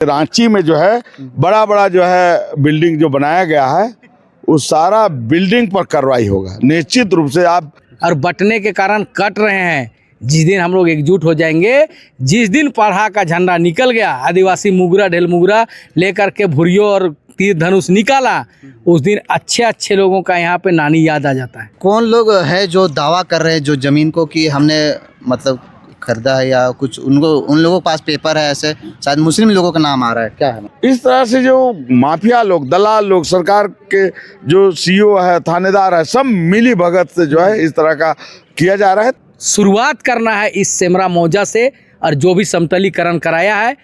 रांची में जो है बड़ा बड़ा जो है बिल्डिंग जो बनाया गया है, उस सारा बिल्डिंग पर कार्रवाई होगा निश्चित रूप से। आप और बंटने के कारण कट रहे हैं। जिस दिन हम लोग एकजुट हो जाएंगे, जिस दिन पढ़ा का झंडा निकल गया, आदिवासी मुगरा ढेल मुगरा लेकर के भुरियो और तीर धनुष निकाला, उस दिन अच्छे अच्छे लोगों का यहाँ पे नानी याद आ जाता है। कौन लोग है जो दावा कर रहे हैं जो जमीन को कि हमने मतलब खरीदा है या कुछ, उनको उन लोगों के पास पेपर है? ऐसे शायद मुस्लिम लोगों का नाम आ रहा है, क्या है? इस तरह से जो माफिया लोग, दलाल लोग, सरकार के जो सीईओ है, थानेदार है, सब मिली भगत से जो है इस तरह का किया जा रहा है। शुरुआत करना है इस सेमरा मौजा से, और जो भी समतलीकरण कराया है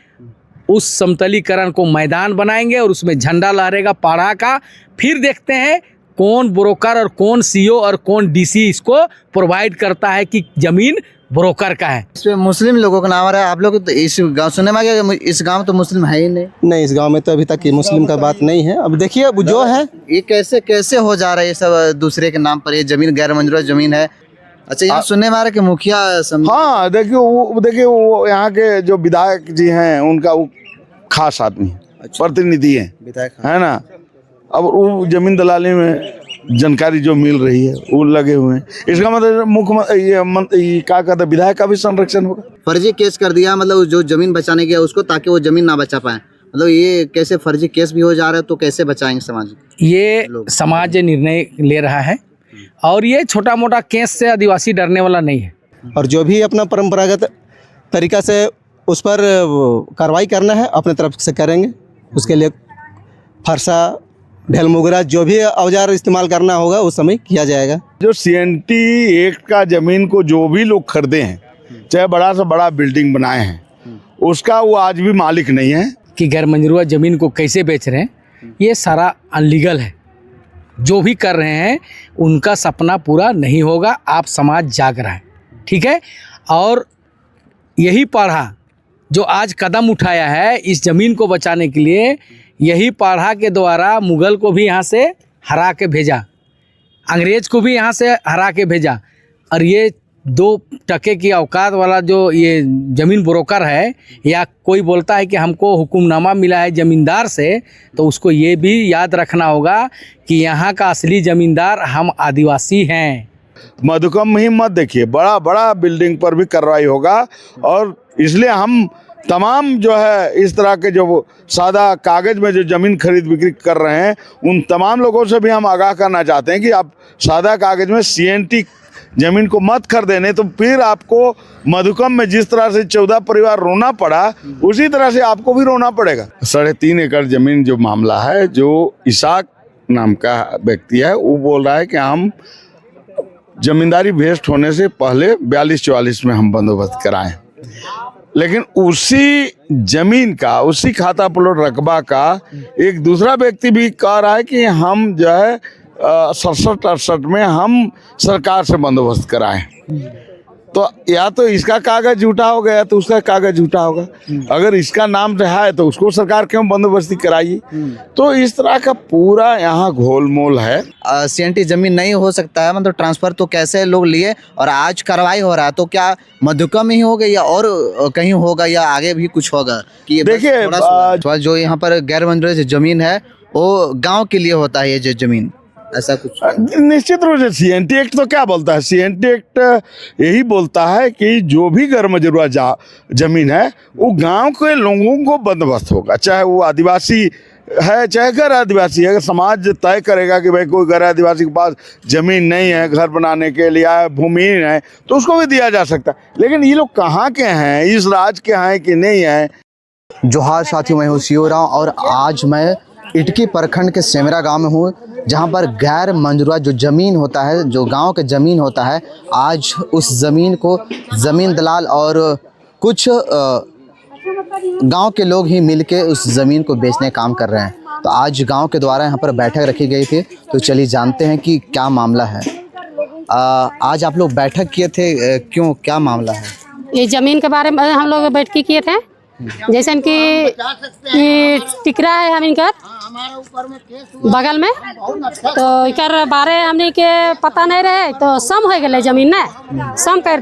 उस समतलीकरण को मैदान बनाएंगे और उसमें झंडा लहरेगा पाड़ा का। फिर देखते हैं कौन ब्रोकर और कौन सीईओ और कौन डीसी इसको प्रोवाइड करता है कि जमीन ब्रोकर का है। इसमें मुस्लिम लोगों का नाम आ रहा है। आप लोग तो इस गाँव सुनने में आ गया, इस गाँव तो मुस्लिम है ही नहीं। इस गांव में तो अभी तक ये मुस्लिम का बात नहीं है। अब देखिए अब जो है ये कैसे कैसे हो जा रहा है ये सब दूसरे के नाम पर? ये जमीन गैर मंजूर जमीन है। अच्छा, यहाँ सुनने में आ रहा है कि मुखिया हाँ, देखिए वो यहाँ के जो विधायक जी हैं उनका वो खास आदमी है, प्रतिनिधि है, विधायक है ना। अब वो जमीन दलाली में जानकारी जो मिल रही है वो लगे हुए हैं। इसका मतलब मुख्यमंत्री क्या कहते हैं, विधायक का भी संरक्षण होगा। फर्जी केस कर दिया, मतलब जो जमीन बचाने गया उसको, ताकि वो जमीन ना बचा पाए। मतलब ये कैसे फर्जी केस भी हो जा रहा है, तो कैसे बचाएंगे समाज? ये समाज निर्णय ले रहा है और ये छोटा मोटा केस से आदिवासी डरने वाला नहीं है। और जो भी अपना परंपरागत तरीका से उस पर कार्रवाई करना है अपने तरफ से करेंगे। उसके लिए फरसा ढेल मुगरा जो भी औजार इस्तेमाल करना होगा उस समय किया जाएगा। जो CNT एक्ट का जमीन को जो भी लोग खरीदे हैं, चाहे बड़ा से बड़ा बिल्डिंग बनाए हैं, उसका वो आज भी मालिक नहीं है। कि गैर मंजूर जमीन को कैसे बेच रहे हैं, ये सारा अनलीगल है। जो भी कर रहे हैं उनका सपना पूरा नहीं होगा। आप समाज जाग रहा है, ठीक है। और यही पाढ़ा जो आज कदम उठाया है इस ज़मीन को बचाने के लिए, यही पाढ़ा के द्वारा मुग़ल को भी यहाँ से हरा के भेजा, अंग्रेज़ को भी यहाँ से हरा के भेजा। और ये 2 टके की औकात वाला जो ये ज़मीन ब्रोकर है, या कोई बोलता है कि हमको हुक्मनामा मिला है ज़मींदार से, तो उसको ये भी याद रखना होगा कि यहाँ का असली ज़मींदार हम आदिवासी हैं। मधुकम ही मत देखिए, बड़ा बड़ा बिल्डिंग पर भी कार्रवाई होगा। और इसलिए हम तमाम जो है इस तरह के जो सादा कागज़ में जो ज़मीन खरीद बिक्री कर रहे हैं, उन तमाम लोगों से भी हम आगाह करना चाहते हैं कि आप सादा कागज़ में CNT ज़मीन को मत खरीदें, नहीं तो फिर आपको मधुकम में जिस तरह से 14 परिवार रोना पड़ा, उसी तरह से आपको भी रोना पड़ेगा। 3.5 एकड़ ज़मीन जो मामला है, जो इसाक नाम का व्यक्ति है, वो बोल रहा है कि हम जमींदारी वेस्ट होने से पहले 42-44 में हम बंदोबस्त कराएं, लेकिन उसी जमीन का, उसी खाता प्लॉट रकबा का एक दूसरा व्यक्ति भी कह रहा है कि हम जो है 67-68 में हम सरकार से बंदोबस्त कराएं। तो या तो इसका कागज झूठा हो गया तो उसका कागज झूठा होगा। अगर इसका नाम है तो उसको सरकार क्यों बंदोबस्ती कराइए? तो इस तरह का पूरा यहाँ घोलमोल है। CNT जमीन नहीं हो सकता है, मतलब ट्रांसफर तो कैसे लोग लिए, और आज कार्रवाई हो रहा है, तो क्या मधुकम ही होगा या और कहीं होगा या आगे भी कुछ होगा? कि देखिए जो यहाँ पर गैर मंजूर जमीन है वो गाँव के लिए होता है, ये जो जमीन ऐसा कुछ निश्चित रूप से CNT एक्ट तो क्या बोलता है? CNT एक्ट यही बोलता है कि जो भी गैर मंजूर जमीन है वो गांव के लोगों को बंदोबस्त होगा, चाहे वो आदिवासी है चाहे गैर आदिवासी है। अगर समाज तय करेगा कि भाई कोई गैर आदिवासी के पास जमीन नहीं है घर बनाने के लिए, भूमिहीन है, तो उसको भी दिया जा सकता है। लेकिन ये लोग कहाँ के हैं, इस राज्य के हैं कि नहीं है? जोहार साथियों, मैं हूँ सीओ राव और आज मैं इटकी प्रखंड के सेमरा गांव में हूँ, जहां पर गैर मंजूरा जो ज़मीन होता है, जो गांव के ज़मीन होता है, आज उस ज़मीन को ज़मीन दलाल और कुछ गांव के लोग ही मिलके उस ज़मीन को बेचने का काम कर रहे हैं। तो आज गांव के द्वारा यहां पर बैठक रखी गई थी, तो चलिए जानते हैं कि क्या मामला है। आज आप लोग बैठक किए थे, क्यों, क्या मामला है? ये ज़मीन के बारे में हम लोग बैठक किए थे, जैसे कि टिकरा है हम इनकर बगल में, तो इकर बारे हमने के पता नहीं रहे, तो सम हो गए जमीन ने, सम कर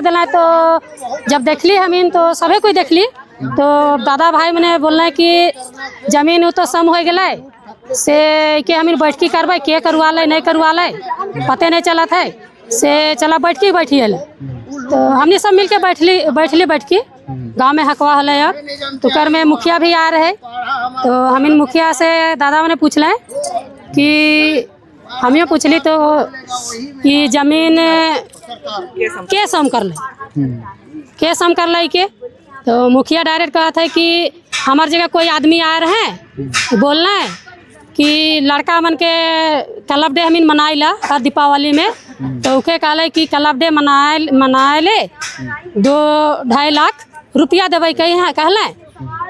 दिला। तो जब देखली हमीन तो सभी कोई देखली, तो दादा भाई मैंने बोलना है कि जमीन तो सम हो गए से के हम बैठकी करवाई के करवा ले नहीं करवा ले पते नहीं चला था से चला बैठकी बैठिए तो हमने सब मिलके बैठली बैठकी गांव में हकवा हल अब तो कर में मुखिया भी आ रहे तो हम इन मुखिया से दादा मैंने पूछले कि हम ये पूछली तो कि जमीन के सम कर ले के सम कर ले के तो मुखिया डायरेक्ट कहा था कि हमार जगह कोई आदमी आ रहे हैं बोलना है कि लड़का मन के क्लब डे हम मनाई ला हर दीपावली में तो उके कहले कि क्लब डे मनाए ले 2-2.5 लाख रुपया देवे कही कहले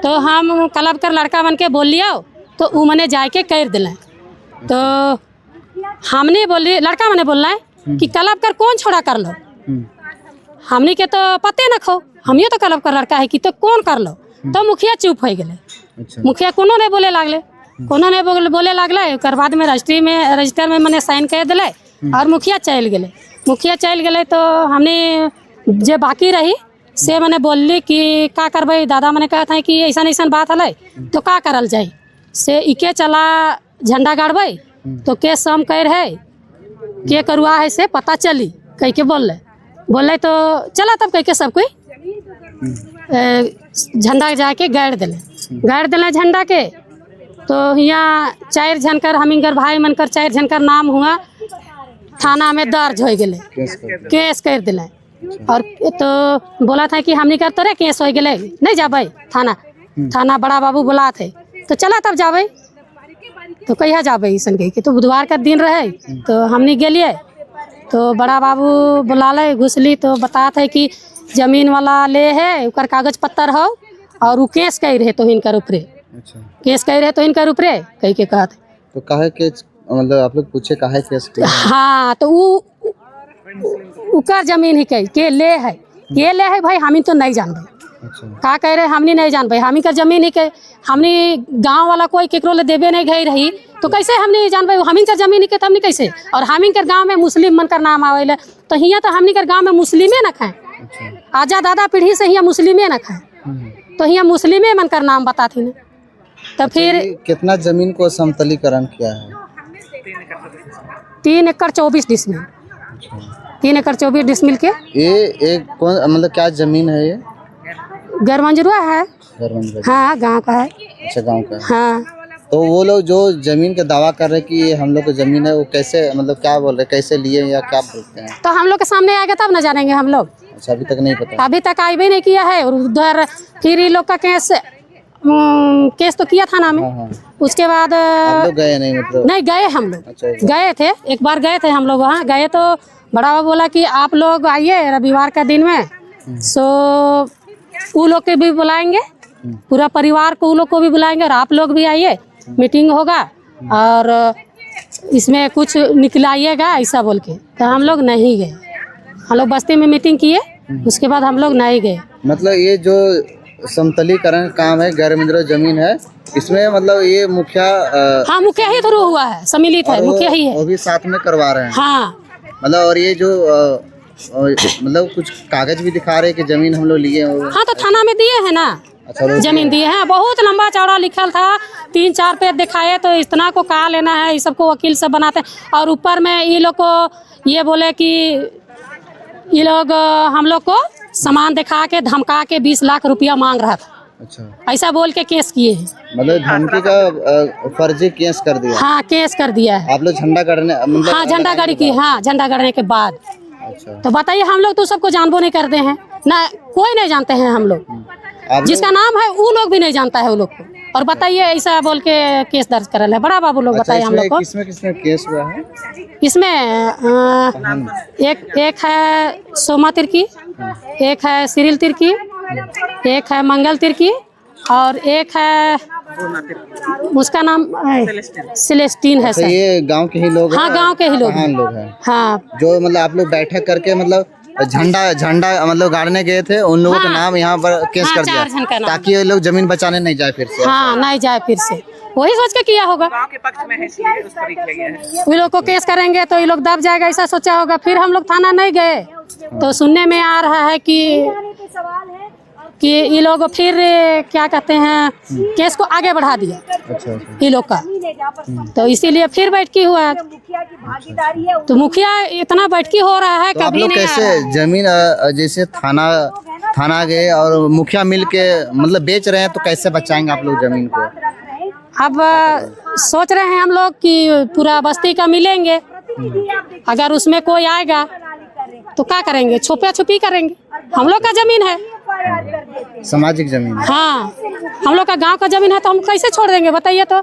तो हम क्लब कर लड़का मन के बोल लिया तो उ मने जाके कर दिले तो हमने बोली लड़का मने बोलना है कि क्लब कर कौन छोड़ा कर लो हमने के तो पते न खो हम तो क्लब कर लड़का है कि तो कौन कर लो तो मुखिया चुप हो गए मुखिया कोनो नहीं बोले लागले कोनो ने बोले लागले ओकर बाद में रजिस्टर में मैंने साइन कर दिले और मुखिया चल गए तो हमने जो बाकी रही से मैंने बोलली कि का करबे दादा मैंने कहा था कि ऐसा ऐसा बात हल तो का करल जाए से इके चला झंडा गाड़बे तो के सम कर है के करुआ है से पता चली कह के बोले तो चला तब कह के सब कोई झंडा जाके गाड़ दिले झंडा के तो यहाँ 4 झनकर हमिंगर भाई मनकर 4 झनकर नाम हुआ थाना में दर्ज हो गए केस कर दिले और तो बोला था कि हमने कर तोरे केस हो गए नहीं जाबे थाना बड़ा बाबू बोला थे तो चला तब जाबे तो कहिया जाबे ऐसा कह के तो बुधवार का दिन रहे तो हमने गेलिए तो बड़ा बाबू बुला ले घुसली तो बता थे कि जमीन वाला ले है उकर कागज पत्तर हो और वो केस कह रहे तो इनकर ऊपरे केस कह रहे तो इनकर ऊपरे कह के कहा थे तो काहे के मतलब आप लोग पूछे काहे केस किया? हाँ तो उकर जमीन ही के ले है भाई हम तो नहीं जानबे का कह रहे हमनी नहीं जानबे हमी का जमीन ही के हमनी गांव वाला कोई केकरो ले देबे नहीं गई रही तो कैसे हमनी जानबे हमी का जमीन ही के हमनी कैसे और हमी के गांव में मुस्लिम मन कर नाम आवेले तो हियां तो हमनी के गांव में मुस्लिमे न खाए आजा दादा पीढ़ी से हियां मुस्लिमे न खाए तो हियां मुस्लिमे मन कर नाम बताती न तो फिर कितना जमीन को समतलीकरण किया है? 3 एकड़ 24 डिसमिल 3 एकड़ 24 डिसमिल के ये एक कौन मतलब क्या जमीन है ये? गरमंजरुआ है गरमंजरुआ। हाँ गांव का है। अच्छा गांव का है। हाँ तो वो लोग जो जमीन का दावा कर रहे हैं कि ये हम लोग की जमीन है वो कैसे मतलब क्या बोल रहे कैसे लिए या क्या बोलते हैं? तो हम लोग के सामने आएगा तब न जानेंगे हम लोग। अच्छा अभी तक नहीं पता? अभी तक आई भी नहीं किया है और उधर फिर ये लोग का केस तो किया थाना में। हाँ। उसके बाद आप लोग गए नहीं मतलब? नहीं गए हम लोग। अच्छा, गए थे एक बार गए थे हम लोग वहाँ गए तो बड़ा बाबू बोला कि आप लोग आइए रविवार का दिन में सो वो लोग के भी बुलाएंगे पूरा परिवार को वो लोग को भी बुलाएंगे और आप लोग भी आइए मीटिंग होगा और इसमें कुछ निकलाइएगा ऐसा बोल के तो हम लोग नहीं गए। हम लोग बस्ती में मीटिंग किए उसके बाद हम लोग नहीं गए। मतलब ये जो समतलीकरण काम है गैरमिंद्र जमीन है इसमें मतलब ये मुखिया हाँ मुखिया ही थ्रू हुआ है सम्मिलित है मुखिया ही है वो भी साथ में करवा रहे हैं। हाँ मतलब और ये जो मतलब कुछ कागज भी दिखा रहे हैं कि जमीन हम लोग लिए हैं। हाँ तो थाना में दिए हैं ना। अच्छा जमीन दिए हैं बहुत लंबा चौड़ा लिखल था 3-4 पेज दिखाए तो इतना को कहा लेना है ये सबको वकील सब बनाते हैं और ऊपर में ये लोग को ये बोले कि ये लोग हम लोग को सामान दिखा के धमका के 20 लाख रुपया मांग रहा था। अच्छा ऐसा बोल के केस किए हैं। मतलब धमकी का फर्जी केस कर दिया? हाँ केस कर दिया है। आप लोग झंडा गाड़ने मतलब? हाँ झंडा गाड़ी की हाँ झंडा गाड़ने के बाद। अच्छा तो बताइए हम लोग तो सबको जानबो नहीं करते हैं ना कोई नहीं जानते हैं हम लोग जिसका नाम है वो लोग भी नहीं जानता है वो लोग को और बताइए ऐसा बोल के केस दर्ज करल है बड़ा बाबू लोग। बताइए हम लोग को किसमें केस हुआ है? इसमें एक है सोमा तिर्की एक है सिरिल तिर्की एक है मंगल तिर्की और एक है उसका नाम सेलेस्टीन है सर। ये गांव के ही लोग? हाँ गांव के ही लोग हैं। हाँ जो मतलब आप लोग बैठक करके मतलब झंडा मतलब गाड़ने गए थे उन लोगों का नाम यहाँ पर केस कर दिया ताकि ये लोग जमीन बचाने नहीं जाए फिर से? हाँ नहीं जाए फिर से वही सोच के किया होगा के पक्ष में है इसलिए उस पर लिखा गया है। वो लोग को केस करेंगे तो ये लोग दब जाएगा ऐसा सोचा होगा। फिर हम लोग थाना नहीं गए तो सुनने में आ रहा है कि ये लोग फिर क्या कहते हैं केस को आगे बढ़ा दिया अच्छा ये लोग का, तो इसीलिए फिर बैठकी हुआ है। तो मुखिया इतना बैठकी हो रहा है तो आप कभी लोग नहीं आ रहा कैसे है। जमीन जैसे थाना गए और मुखिया मिल के मतलब बेच रहे हैं, तो कैसे बचाएंगे आप लोग जमीन को? अब सोच रहे हैं हम लोग कि पूरा बस्ती का मिलेंगे, अगर उसमें कोई आएगा तो क्या करेंगे, छुपा छुपी करेंगे। हम लोग का जमीन है, सामाजिक जमीन है। हाँ हम लोग का गांव का जमीन है, तो हम कैसे छोड़ देंगे बताइए। तो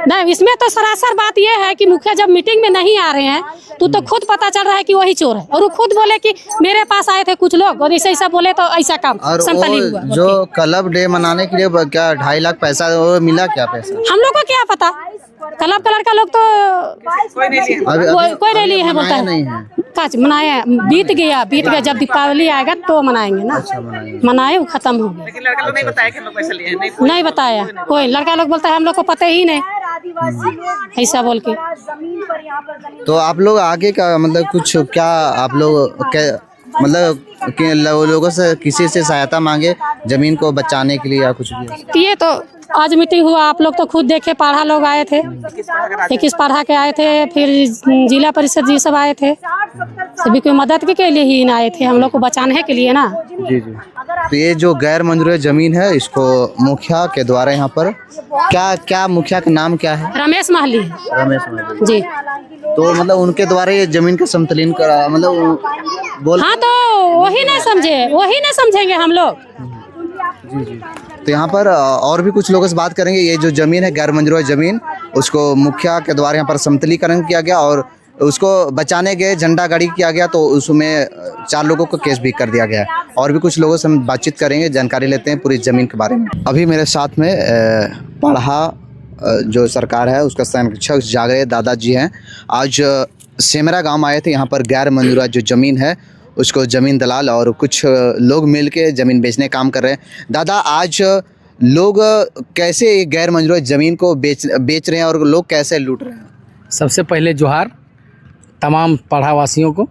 नहीं, इसमें तो सरासर बात यह है कि मुखिया जब मीटिंग में नहीं आ रहे हैं तो खुद पता चल रहा है कि वही चोर है, और वो खुद बोले कि मेरे पास आए थे कुछ लोग और ऐसा ऐसा बोले, तो ऐसा काम और संतली हुआ। वो जो क्लब डे मनाने के लिए क्या 2.5 लाख पैसा वो मिला क्या पैसा? हम लोग को क्या पता, क्लब का लड़का लोग तो कोई नहीं लिया। कोई नहीं लिए है बोलता मनाया नहीं है। है। काच मनाया, बीत गया, जब दीपावली आएगा तो मनाएंगे ना। मनाए वो खत्म हो गया। लेकिन लड़का लोग नहीं बताया कि हम लोग पैसा लिए हैं। नहीं बताया कोई, लड़का लोग बोलता है हम लोग को पता ही नहीं, ऐसा बोल के। तो आप लोग आगे का मतलब कुछ क्या आप लोग मतलब कि लोगों से किसी से सहायता मांगे जमीन को बचाने के लिए या कुछ भी? ये तो आज मीटिंग हुआ, आप लोग तो खुद देखे, पाढ़ा लोग आए थे, 21 पाढ़ा के आए थे, फिर जिला परिषद जी सब आए थे, सभी कोई मदद के लिए ही आए थे, हम लोग को बचाने के लिए ना। जी। तो ये जो गैर मंजूर जमीन है, इसको मुखिया के द्वारा यहाँ पर क्या मुखिया का नाम क्या है? रमेश महली रमेश महली जी। तो मतलब उनके द्वारा ये जमीन का समतलीन करा, मतलब बोल। हाँ तो वही नहीं समझे, वही नहीं समझेंगे हम लोग। जी। तो यहाँ पर और भी कुछ लोगों से बात करेंगे। ये जो जमीन है गैर मंजूर जमीन, उसको मुखिया के द्वारा यहाँ पर समतलीकरण किया गया और उसको बचाने गए झंडा गाड़ी किया गया, तो उसमें 4 लोगों को केस भी कर दिया गया है। और भी कुछ लोगों से हम बातचीत करेंगे, जानकारी लेते हैं पूरी ज़मीन के बारे में। अभी मेरे साथ में पढ़ा जो सरकार है उसका संरक्षक जागरे दादाजी हैं। आज सेमरा गांव आए थे, यहाँ पर गैर मंजूर जो ज़मीन है उसको ज़मीन दलाल और कुछ लोग मिल के ज़मीन बेचने काम कर रहे हैं। दादा, आज लोग कैसे गैर मंजूर ज़मीन को बेच रहे हैं और लोग कैसे लूट रहे हैं? सबसे पहले जोहार तमाम पढ़ावासियों को।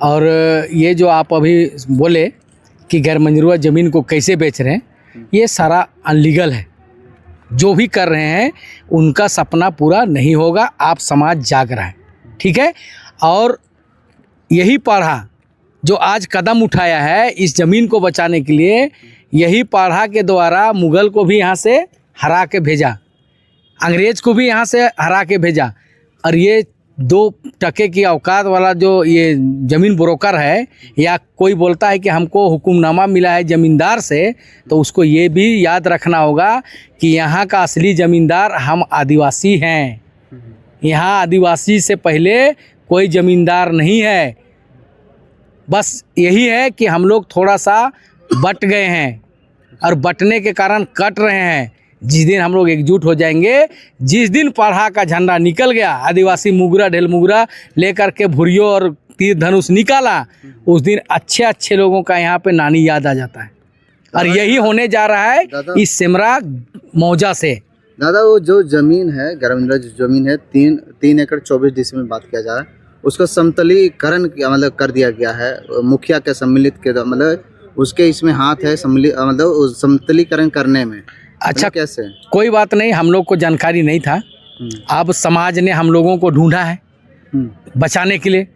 और ये जो आप अभी बोले कि गैर मंजूर ज़मीन को कैसे बेच रहे हैं, ये सारा अनलीगल है। जो भी कर रहे हैं उनका सपना पूरा नहीं होगा, आप समाज जाग रहा है, ठीक है। और यही पढ़ा जो आज कदम उठाया है इस ज़मीन को बचाने के लिए, यही पढ़ा के द्वारा मुग़ल को भी यहाँ से हरा के भेजा, अंग्रेज़ को भी यहाँ से हरा के भेजा। और ये 2 टके की औकात वाला जो ये ज़मीन ब्रोकर है, या कोई बोलता है कि हमको हुक्मनामा मिला है ज़मींदार से, तो उसको ये भी याद रखना होगा कि यहाँ का असली ज़मींदार हम आदिवासी हैं। यहाँ आदिवासी से पहले कोई ज़मींदार नहीं है। बस यही है कि हम लोग थोड़ा सा बट गए हैं और बटने के कारण कट रहे हैं। जिस दिन हम लोग एकजुट हो जाएंगे, जिस दिन पढ़ा का झंडा निकल गया, आदिवासी मुगरा ढेल मुगरा लेकर के भुरियो और तीर धनुष निकाला, उस दिन अच्छे अच्छे लोगों का यहाँ पे नानी याद आ जाता है। और यही होने जा रहा है इस सेमरा मौजा से। दादा, वो जो ज़मीन है गैर जो ज़मीन है 3 एकड़ 24 डिसमिल में बात किया जा रहा है, उसका समतलीकरण मतलब कर दिया गया है मुखिया के सम्मिलित के, मतलब उसके इसमें हाथ है मतलब समतलीकरण करने में। अच्छा, कैसे? कोई बात नहीं, हम लोग को जानकारी नहीं था। अब समाज ने हम लोगों को ढूंढा है बचाने के लिए,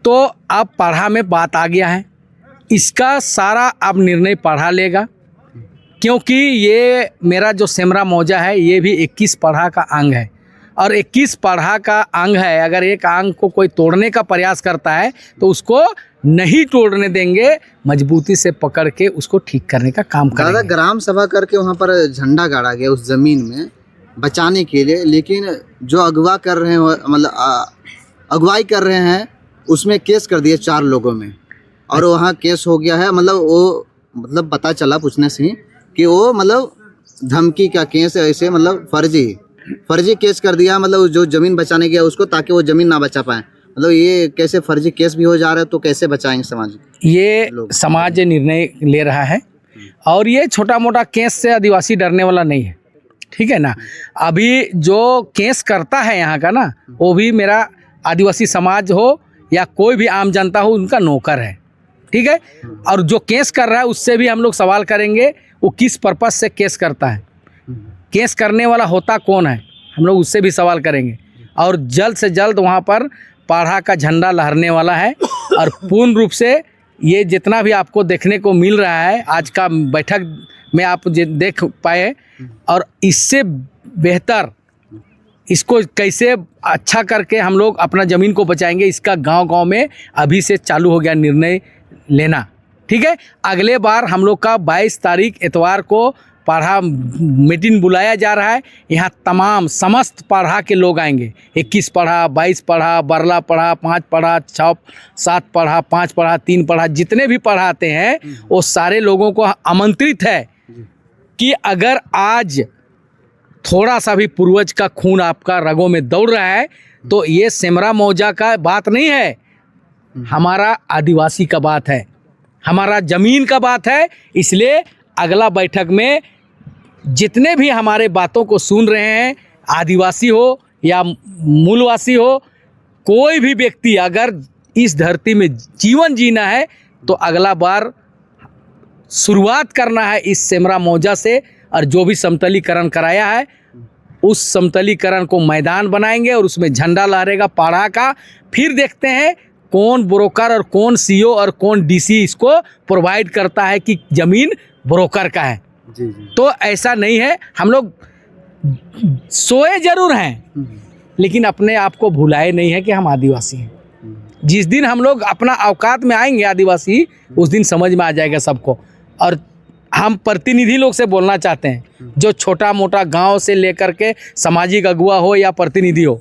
तो अब पढ़ा में बात आ गया है। इसका सारा अब निर्णय पढ़ा लेगा, क्योंकि ये मेरा जो सेमरा मौजा है ये भी 21 पढ़ा का अंग है। और 21 पढ़ा का अंग है, अगर एक अंग को कोई तोड़ने का प्रयास करता है तो उसको नहीं तोड़ने देंगे, मजबूती से पकड़ के उसको ठीक करने का काम करेंगे। दादा, ग्राम सभा करके वहाँ पर झंडा गाड़ा गया उस ज़मीन में बचाने के लिए, लेकिन जो अगवा कर रहे हैं मतलब अगवाई कर रहे हैं उसमें केस कर दिए 4 लोगों में, और वहाँ केस हो गया है। मतलब वो मतलब पता चला पूछने से ही कि वो मतलब धमकी का केस है, ऐसे मतलब फर्जी केस कर दिया, मतलब जो ज़मीन बचाने गया उसको, ताकि वो ज़मीन ना बचा पाए। मतलब ये कैसे फर्जी केस भी हो जा रहा है, तो कैसे बचाएंगे समाज? ये समाज निर्णय ले रहा है, और ये छोटा मोटा केस से आदिवासी डरने वाला नहीं है, ठीक है ना। अभी जो केस करता है यहाँ का ना, वो भी मेरा आदिवासी समाज हो या कोई भी आम जनता हो, उनका नौकर है, ठीक है। और जो केस कर रहा है उससे भी हम लोग सवाल करेंगे, वो किस पर्पस से केस करता है, केस करने वाला होता कौन है, हम लोग उससे भी सवाल करेंगे। और जल्द से जल्द वहाँ पर पाढ़ा का झंडा लहरने वाला है। और पूर्ण रूप से ये जितना भी आपको देखने को मिल रहा है आज का बैठक में आप देख पाए, और इससे बेहतर इसको कैसे अच्छा करके हम लोग अपना ज़मीन को बचाएंगे, इसका गांव-गांव में अभी से चालू हो गया निर्णय लेना, ठीक है। अगले बार हम लोग का 22 तारीख इतवार को पाढ़ा मीटिंग बुलाया जा रहा है। यहाँ तमाम समस्त पाढ़ा के लोग आएंगे, 21 पाढ़ा, 22 पाढ़ा, बरला पाढ़ा, 5 पाढ़ा, 6, 7 पाढ़ा, 5 पाढ़ा, 3 पाढ़ा, जितने भी पढ़ाते हैं वो सारे लोगों को आमंत्रित है कि अगर आज थोड़ा सा भी पूर्वज का खून आपका रगों में दौड़ रहा है तो ये सेमरा मौजा का बात नहीं है, हमारा आदिवासी का बात है, हमारा ज़मीन का बात है। इसलिए अगला बैठक में जितने भी हमारे बातों को सुन रहे हैं, आदिवासी हो या मूलवासी हो, कोई भी व्यक्ति अगर इस धरती में जीवन जीना है तो अगला बार शुरुआत करना है इस सेमरा मौजा से। और जो भी समतलीकरण कराया है उस समतलीकरण को मैदान बनाएंगे और उसमें झंडा लहरेगा पाढ़ा का। फिर देखते हैं कौन ब्रोकर और कौन सीओ और कौन डीसी इसको प्रोवाइड करता है कि ज़मीन ब्रोकर का है। जी जी। तो ऐसा नहीं है, हम लोग सोए जरूर हैं लेकिन अपने आप को भुलाए नहीं है कि हम आदिवासी हैं। जिस दिन हम लोग अपना औकात में आएंगे आदिवासी, उस दिन समझ में आ जाएगा सबको। और हम प्रतिनिधि लोग से बोलना चाहते हैं, जो छोटा मोटा गांव से लेकर के सामाजिक अगुवा हो या प्रतिनिधि हो,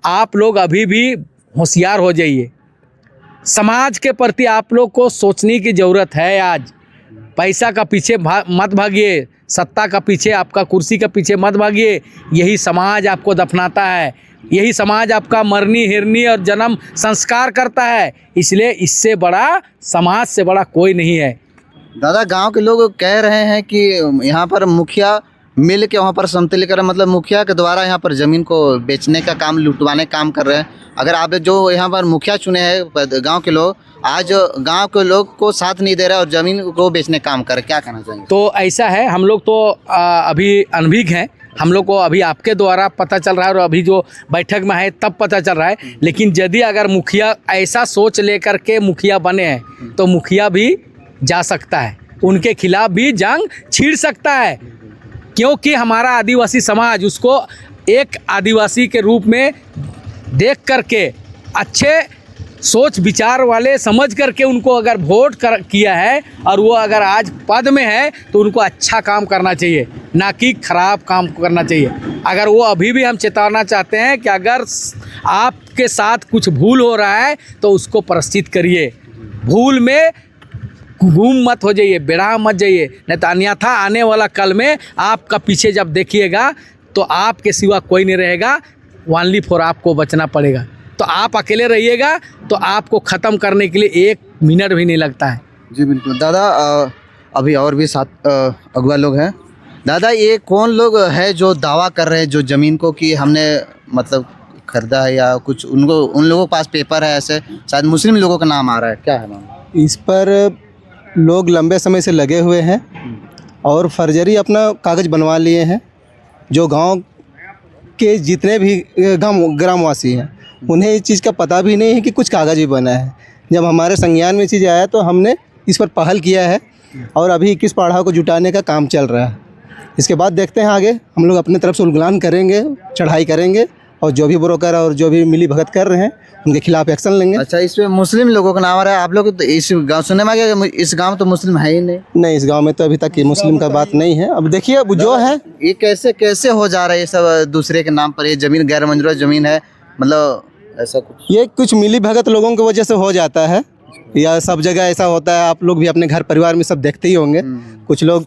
आप लोग अभी भी होशियार हो जाइए। समाज के प्रति आप लोग को सोचने की ज़रूरत है। आज पैसा का पीछे मत भागिए, सत्ता का पीछे, आपका कुर्सी के पीछे मत भागिए। यही समाज आपको दफनाता है, यही समाज आपका मरनी हिरनी और जन्म संस्कार करता है। इसलिए इससे बड़ा समाज से बड़ा कोई नहीं है। दादा, गांव के लोग कह रहे हैं कि यहाँ पर मुखिया मिल के वहाँ पर समतलीकरण, मतलब मुखिया के द्वारा यहाँ पर ज़मीन को बेचने का काम, लुटवाने का काम कर रहे हैं। अगर आप जो यहाँ पर मुखिया चुने हैं गांव के लोग, आज गांव के लोग को साथ नहीं दे रहे और ज़मीन को बेचने का काम कर रहे, क्या कहना चाहेंगे? तो ऐसा है, हम लोग तो अभी अनभिज्ञ हैं, हम लोग को अभी आपके द्वारा पता चल रहा है और अभी जो बैठक में है तब पता चल रहा है। लेकिन यदि अगर मुखिया ऐसा सोच लेकर के मुखिया बने हैं तो मुखिया भी जा सकता है, उनके खिलाफ भी जंग छिड़ सकता है। क्योंकि हमारा आदिवासी समाज उसको एक आदिवासी के रूप में देख करके, अच्छे सोच विचार वाले समझ करके उनको अगर वोट किया है और वो अगर आज पद में है तो उनको अच्छा काम करना चाहिए, ना कि खराब काम करना चाहिए। अगर वो अभी भी हम चेताना चाहते हैं कि अगर आपके साथ कुछ भूल हो रहा है तो उसको प्रायश्चित करिए, भूल में घूम मत हो जाइए, बेड़ा मत जाइए, नहीं तो अन्यथा आने वाला कल में आपका पीछे जब देखिएगा तो आपके सिवा कोई नहीं रहेगा, ओनली फॉर आपको बचना पड़ेगा। तो आप अकेले रहिएगा तो आपको ख़त्म करने के लिए 1 मिनट भी नहीं लगता है। जी बिल्कुल। दादा, अभी और भी 7 अगुआ लोग हैं। दादा, ये कौन लोग हैं जो दावा कर रहे हैं जो ज़मीन को कि हमने मतलब खरीदा है, या कुछ उन लोगों के पास पेपर है? ऐसे शायद मुस्लिम लोगों का नाम आ रहा है, क्या है मामला? इस पर लोग लंबे समय से लगे हुए हैं और फर्जरी अपना कागज़ बनवा लिए हैं। जो गांव के जितने भी ग्रामवासी हैं उन्हें इस चीज़ का पता भी नहीं है कि कुछ कागज़ भी बना है। जब हमारे संज्ञान में चीज़ आया तो हमने इस पर पहल किया है और अभी 21 पाढ़ा को जुटाने का काम चल रहा है। इसके बाद देखते हैं आगे, हम लोग अपनी तरफ से उलगलान करेंगे, चढ़ाई करेंगे और जो भी ब्रोकर और जो भी मिली भगत कर रहे हैं उनके खिलाफ एक्शन लेंगे। अच्छा, इसमें मुस्लिम लोगों का नाम आ रहा है। आप लोग तो इस गाँव सुनने में आ गया, इस गाँव तो मुस्लिम है ही नहीं। नहीं, इस गांव में तो अभी तक ये मुस्लिम का बात नहीं है। अब देखिए, अब जो है ये कैसे हो जा रहा है ये सब दूसरे के नाम पर? ये ज़मीन गैर मंजूर ज़मीन है, मतलब ऐसा कुछ? ये कुछ मिली भगत लोगों की वजह से हो जाता है, या सब जगह ऐसा होता है। आप लोग भी अपने घर परिवार में सब देखते ही होंगे। कुछ लोग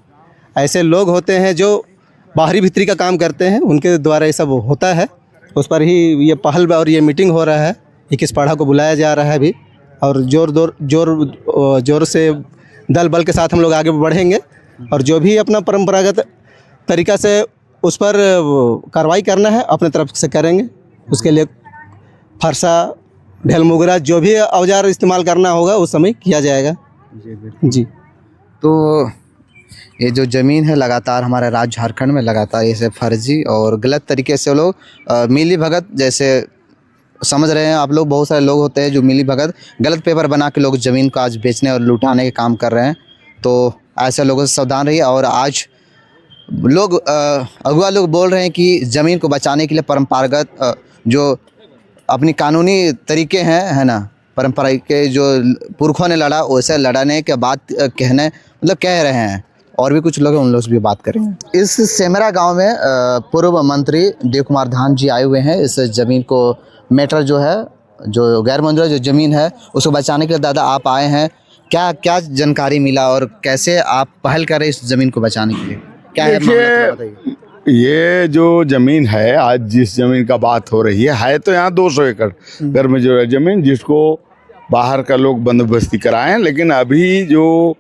ऐसे लोग होते हैं जो बाहरी भीतरी का काम करते हैं, उनके द्वारा ये सब होता है। उस पर ही ये पहल और ये मीटिंग हो रहा है। 21 पाढ़ा को बुलाया जा रहा है अभी, और जोर से दल बल के साथ हम लोग आगे बढ़ेंगे और जो भी अपना परंपरागत तरीक़ा से उस पर कार्रवाई करना है अपने तरफ से करेंगे। उसके लिए फरसा, ढेल मुगरा, जो भी औजार इस्तेमाल करना होगा उस समय किया जाएगा। जी। तो ये जो ज़मीन है लगातार हमारे राज्य झारखंड में लगातार ऐसे फर्जी और गलत तरीके से लोग मिली भगत जैसे समझ रहे हैं आप लोग, बहुत सारे लोग होते हैं जो मिली भगत गलत पेपर बना के लोग ज़मीन को आज बेचने और लुटाने के काम कर रहे हैं। तो ऐसे लोगों से सावधान रहिए। और आज लोग अगुआ लोग बोल रहे हैं कि ज़मीन को बचाने के लिए परंपरागत जो अपनी कानूनी तरीके हैं, है ना, परंपरा के जो पुरखों ने लड़ा वैसे लड़ाने के बाद कह रहे हैं। और भी कुछ लोग हैं, उन लोग से भी बात करेंगे। इस सेमरा गांव में पूर्व मंत्री देव कुमार धान जी आए हुए हैं। इस ज़मीन को मैटर जो है, जो गैर मंजूर जो ज़मीन है उसको बचाने के लिए दादा आप आए हैं, क्या क्या जानकारी मिला और कैसे आप पहल कर रहे हैं इस ज़मीन को बचाने के लिए, क्या है मामला थोड़ा बताइए। ये जो जमीन है, आज जिस जमीन का बात हो रही है तो यहाँ 200 एकड़ घर में जो है जमीन, जिसको बाहर का लोग बंदोबस्ती कराएं। लेकिन अभी जो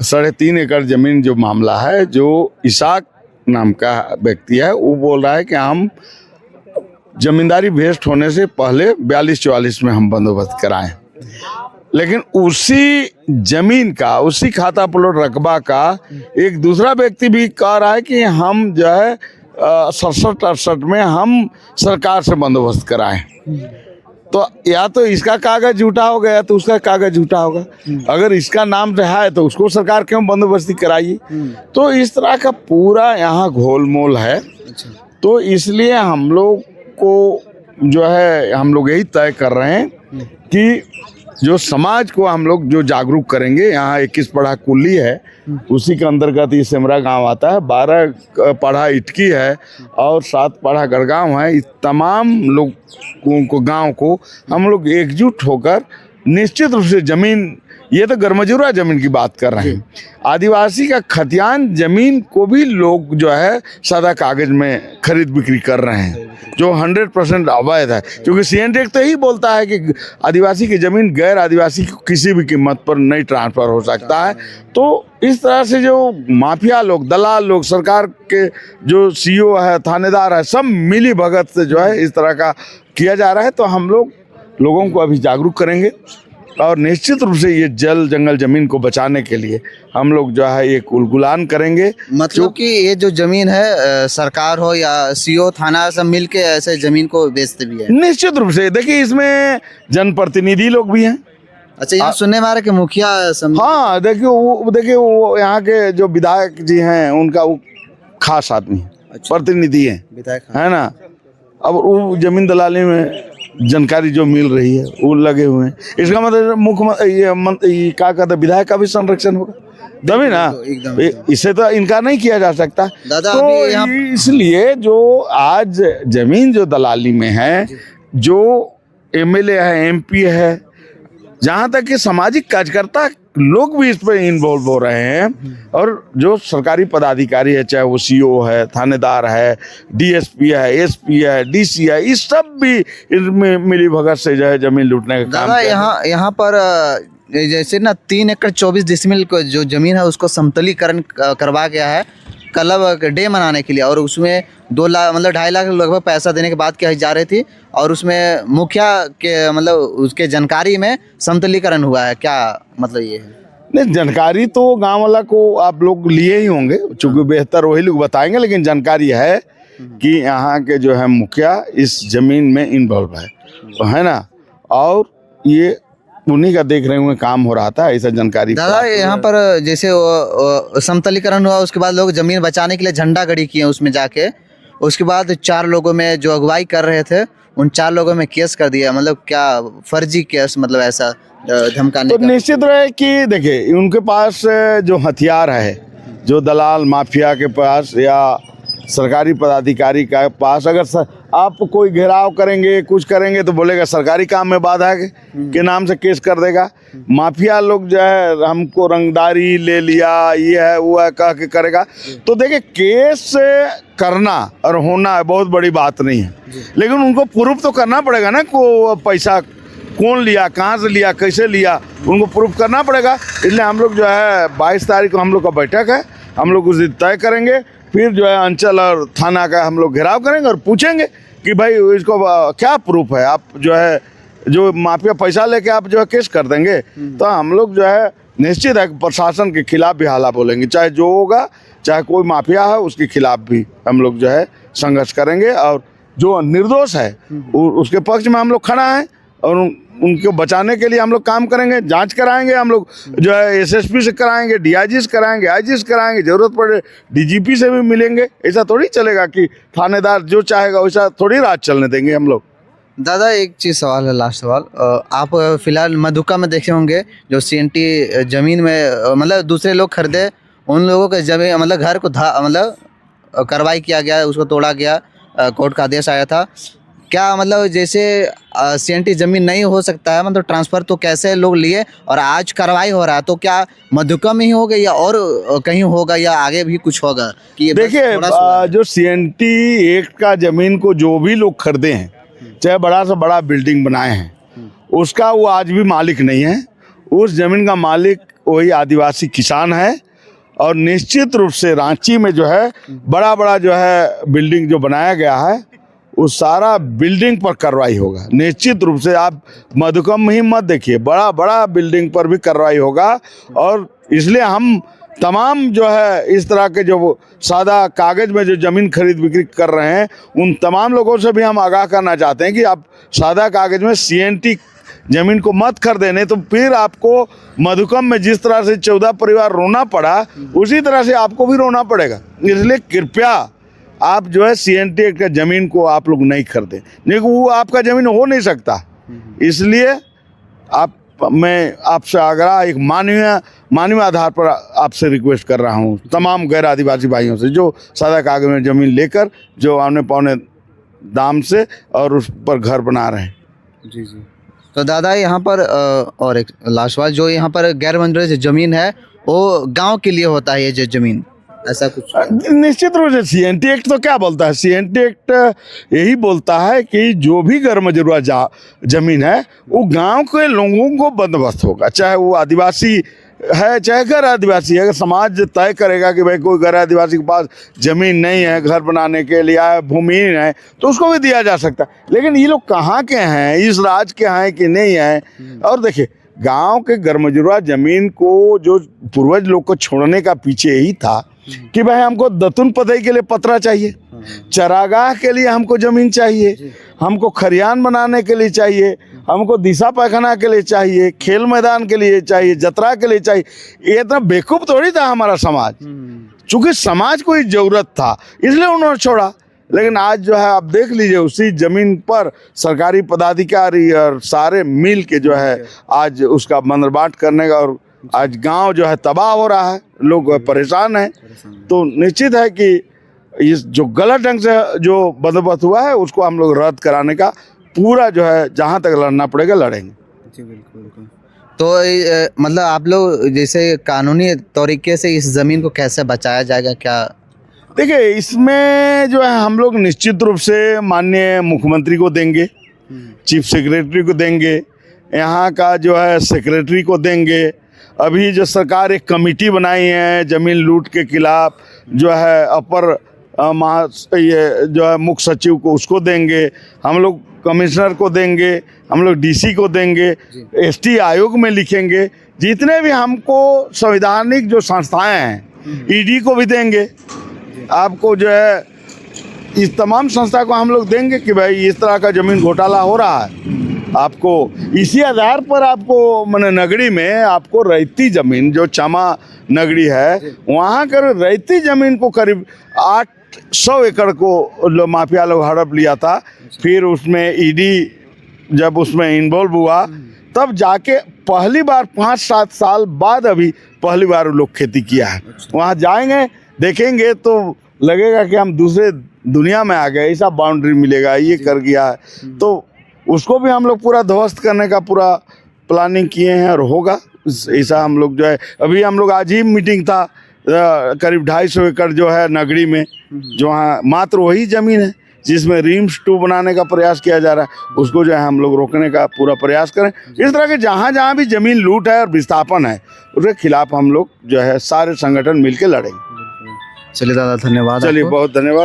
3.5 एकड़ जमीन जो मामला है, जो इसाक नाम का व्यक्ति है, वो बोल रहा है कि हम जमींदारी वेस्ट होने से पहले 42-44 में हम बंदोबस्त कराएं। लेकिन उसी जमीन का, उसी खाता प्लॉट रकबा का एक दूसरा व्यक्ति भी कह रहा है कि हम जो है 67-68 में हम सरकार से बंदोबस्त कराएं। तो या तो इसका कागज झूठा हो गया तो उसका कागज झूठा होगा। अगर इसका नाम रहा है तो उसको सरकार क्यों बंदोबस्ती कराइए। तो इस तरह का पूरा यहाँ घोलमोल है। तो इसलिए हम लोग को जो है, हम लोग यही तय कर रहे हैं कि जो समाज को हम लोग जो जागरूक करेंगे। यहाँ 21 पढ़ा कुल्ली है, उसी के अंतर्गत ये सेमरा गांव आता है। 12 पढ़ा इटकी है और 7 पढ़ा गढ़गांव है। इस तमाम लोगों को, गांव को हम लोग एकजुट होकर निश्चित रूप से जमीन, ये तो गरमजूरा जमीन की बात कर रहे हैं, आदिवासी का खतियान जमीन को भी लोग जो है सादा कागज में खरीद बिक्री कर रहे हैं, जो 100% अवैध है। क्योंकि CN एक्ट तो यही बोलता है कि आदिवासी की जमीन गैर आदिवासी को किसी भी कीमत पर नहीं ट्रांसफर हो सकता है। तो इस तरह से जो माफिया लोग, दलाल लोग, सरकार के जो CO है, थानेदार है, सब मिली भगत से जो है इस तरह का किया जा रहा है। तो हम लोग लोगों को अभी जागरूक करेंगे और निश्चित रूप से ये जल जंगल जमीन को बचाने के लिए हम लोग जो है ये उलगुलान करेंगे। मतलब कि ये जो जमीन है सरकार हो या CO थाना सब मिलके ऐसे जमीन को बेचते भी है। निश्चित रूप से देखिए, इसमें जनप्रतिनिधि लोग भी हैं। अच्छा, यहाँ सुनने में आ रहा है कि मुखिया हाँ, देखिए वो यहाँ के जो विधायक जी हैं उनका वो खास आदमी है। अच्छा। प्रतिनिधि हैं, विधायक है ना। अब वो जमीन दलाली में जानकारी जो मिल रही है वो लगे हुए हैं। इसका मतलब मुख्यमंत्री क्या कहते हैं, विधायक का भी संरक्षण होगा तभी ना। एकदम। इसे तो इनकार नहीं किया जा सकता। दादा तो अभी यहाँ इसलिए जो आज जमीन जो दलाली में है, जो MLA है, MP है, जहाँ तक कि सामाजिक कार्यकर्ता लोग भी इस पर इन्वॉल्व हो रहे हैं। और जो सरकारी पदाधिकारी है, चाहे वो CO है, थानेदार है, DSP है, SP है, DC है, इस सब भी इनमें मिली भगत से जो है जमीन लूटने का काम। दादा यहाँ पर जैसे ना 3 एकड़ 24 डिसमिल को जो जमीन है उसको समतलीकरण करवा गया है क्लब डे मनाने के लिए। और उसमें 2 लाख मतलब 2.5 लाख लगभग पैसा देने के बाद क्या जा रही थी। और उसमें मुखिया के मतलब उसके जानकारी में समतलीकरण हुआ है, क्या मतलब ये है? नहीं, जानकारी तो गांव वाला को आप लोग लिए ही होंगे, चूंकि बेहतर वही लोग बताएंगे। लेकिन जानकारी है कि यहाँ के जो है मुखिया इस जमीन में इन्वॉल्व है ना। और ये उन्हीं का देख रहे हुए काम हो रहा था, ऐसा जानकारी। दादा यहाँ पर जैसे समतलीकरण हुआ, उसके बाद लोग जमीन बचाने के लिए झंडा गड़ी किए उसमें जाके। उसके बाद 4 लोगों में जो अगुवाई कर रहे थे उन 4 लोगों में केस कर दिया। मतलब क्या फर्जी केस, मतलब ऐसा धमकाने तो का? निश्चित रहे कि देखिए, उनके पास जो हथियार है, जो दलाल माफिया के पास या सरकारी पदाधिकारी के पास, अगर आप कोई घेराव करेंगे, कुछ करेंगे तो बोलेगा सरकारी काम में बाधा के नाम से केस कर देगा। माफिया लोग जो है हमको रंगदारी ले लिया, ये है वो है कह के करेगा। तो देखिए, केस करना और होना बहुत बड़ी बात नहीं है, लेकिन उनको प्रूफ तो करना पड़ेगा ना, को पैसा कौन लिया, कहाँ से लिया, कैसे लिया, उनको प्रूफ करना पड़ेगा। इसलिए हम लोग जो है 22 तारीख को हम लोग का बैठक है, हम लोग उस दिन तय करेंगे। फिर जो है अंचल और थाना का हम लोग घेराव करेंगे और पूछेंगे कि भाई इसको क्या प्रूफ है, आप जो है जो माफिया पैसा लेके आप जो है केस कर देंगे। तो हम लोग जो है निश्चित है कि प्रशासन के खिलाफ भी हाला बोलेंगे, चाहे जो होगा, चाहे कोई माफिया है उसके खिलाफ भी हम लोग जो है संघर्ष करेंगे। और जो निर्दोष है उसके पक्ष में हम लोग खड़ा हैं और उनको बचाने के लिए हम लोग काम करेंगे। जांच कराएंगे हम लोग, जो है एसएसपी से कराएंगे, डीआईजी से कराएंगे, आईजी से कराएंगे, जरूरत पड़े डीजीपी से भी मिलेंगे। ऐसा थोड़ी चलेगा कि थानेदार जो चाहेगा वैसा थोड़ी राज चलने देंगे हम लोग। दादा एक चीज़ सवाल है, लास्ट सवाल। आप फिलहाल मधुका में देखे होंगे जो सीएनटी ज़मीन में मतलब दूसरे लोग खरीदे, उन लोगों के जमीन मतलब घर को मतलब कार्रवाई किया गया, उसको तोड़ा गया, कोर्ट का आदेश आया था। क्या मतलब जैसे सीएनटी ज़मीन नहीं हो सकता है, मतलब ट्रांसफ़र तो कैसे लोग लिए और आज कार्रवाई हो रहा है, तो क्या मधुका में ही होगा या और कहीं होगा या आगे भी कुछ होगा? कि देखिए जो सीएनटी एक्ट का ज़मीन को जो भी लोग खरीदे हैं, चाहे बड़ा से बड़ा बिल्डिंग बनाए हैं, उसका वो आज भी मालिक नहीं है। उस ज़मीन का मालिक वही आदिवासी किसान है। और निश्चित रूप से रांची में जो है बड़ा बड़ा जो है बिल्डिंग जो बनाया गया है, उस सारा बिल्डिंग पर कार्रवाई होगा निश्चित रूप से। आप मधुकम में ही मत देखिए, बड़ा बड़ा बिल्डिंग पर भी कार्रवाई होगा। और इसलिए हम तमाम जो है इस तरह के जो सादा कागज़ में जो ज़मीन खरीद बिक्री कर रहे हैं, उन तमाम लोगों से भी हम आगाह करना चाहते हैं कि आप सादा कागज़ में सीएनटी ज़मीन को मत खरीदें, नहीं तो फिर आपको मधुकम में जिस तरह से 14 परिवार रोना पड़ा, उसी तरह से आपको भी रोना पड़ेगा। इसलिए कृपया आप जो है सीएनटी एक्ट का ज़मीन को आप लोग नहीं खरीदें, नहीं वो आपका ज़मीन हो नहीं सकता। इसलिए मैं आपसे आग्रह एक मानवीय आधार पर आपसे रिक्वेस्ट कर रहा हूँ, तमाम गैर आदिवासी भाइयों से जो सादा कागज में ज़मीन लेकर जो आने पौने दाम से और उस पर घर बना रहे हैं। जी जी। तो दादा यहाँ पर और एक लास्ट बात, जो यहाँ पर गैर मंजूरी ज़मीन है वो गांव के लिए होता है ये जो ज़मीन, ऐसा कुछ? निश्चित रूप से सीएनटी एक्ट तो क्या बोलता है, सीएनटी एक्ट यही बोलता है कि जो भी गैर मंजूरी ज़मीन है वो गांव के लोगों को बंदोबस्त होगा, चाहे वो आदिवासी है चाहे गैर आदिवासी है। अगर समाज तय करेगा कि भाई कोई गैर आदिवासी के पास ज़मीन नहीं है घर बनाने के लिए, भूमिहीन है, तो उसको भी दिया जा सकता है। लेकिन ये लोग कहाँ के हैं, इस राज्य के हैं कि नहीं हैं? और देखिए गांव के गैर मंजूरी ज़मीन को जो पूर्वज लोग को छोड़ने का पीछे यही था कि भाई हमको दतुन पतई के लिए पतरा चाहिए, चरागाह के लिए हमको ज़मीन चाहिए, हमको खरियान बनाने के लिए चाहिए, हमको दिशा पैखाना के लिए चाहिए, खेल मैदान के लिए चाहिए, जतरा के लिए चाहिए। ये इतना बेवकूफ़ थोड़ी था हमारा समाज, चूँकि समाज को ही ज़रूरत था इसलिए उन्होंने छोड़ा। लेकिन आज जो है आप देख लीजिए उसी ज़मीन पर सरकारी पदाधिकारी और सारे मिल के जो है आज उसका बंदरबाट करने का, और आज गांव जो है तबाह हो रहा है, लोग परेशान हैं। तो निश्चित है कि इस जो गलत ढंग से जो बंदोबस्त हुआ है उसको हम लोग रद्द कराने का पूरा जो है जहां तक लड़ना पड़ेगा लड़ेंगे। जी बिल्कुल। तो मतलब आप लोग जैसे कानूनी तरीके से इस ज़मीन को कैसे बचाया जाएगा क्या? देखिए इसमें जो है हम लोग निश्चित रूप से माननीय मुख्यमंत्री को देंगे, चीफ सेक्रेटरी को देंगे, यहाँ का जो है सेक्रेटरी को देंगे। अभी जो सरकार एक कमेटी बनाई है ज़मीन लूट के खिलाफ, जो है अपर ये जो है मुख्य सचिव को उसको देंगे, हम लोग कमिश्नर को देंगे, हम लोग डीसी को देंगे, एसटी आयोग में लिखेंगे, जितने भी हमको संवैधानिक जो संस्थाएं हैं ईडी को भी देंगे। आपको जो है इस तमाम संस्था को हम लोग देंगे कि भाई इस तरह का ज़मीन घोटाला हो रहा है, आपको इसी आधार पर आपको मैंने नगरी में आपको रैती ज़मीन जो चमा नगरी है वहाँ कर रैती ज़मीन को करीब 800 एकड़ को माफिया लोग हड़प लिया था। फिर उसमें ईडी जब उसमें इन्वॉल्व हुआ तब जाके पहली बार 5-7 साल बाद अभी पहली बार लोग खेती किया है। वहाँ जाएंगे देखेंगे तो लगेगा कि हम दूसरे दुनिया में आ गए, ऐसा बाउंड्री मिलेगा, ये कर गया है। तो उसको भी हम लोग पूरा ध्वस्त करने का पूरा प्लानिंग किए हैं और होगा ऐसा। हम लोग जो है अभी हम लोग आज ही मीटिंग था, करीब 250 एकड़ जो है नगरी में, जो वहाँ मात्र वही ज़मीन है जिसमें रिम्स 2 बनाने का प्रयास किया जा रहा है, उसको जो है हम लोग रोकने का पूरा प्रयास करें। इस तरह के जहाँ जहाँ भी ज़मीन लूट है और विस्थापन है उसके खिलाफ हम लोग जो है सारे संगठन मिलकर लड़ेंगे। चलिए दादा धन्यवाद। चलिए बहुत धन्यवाद।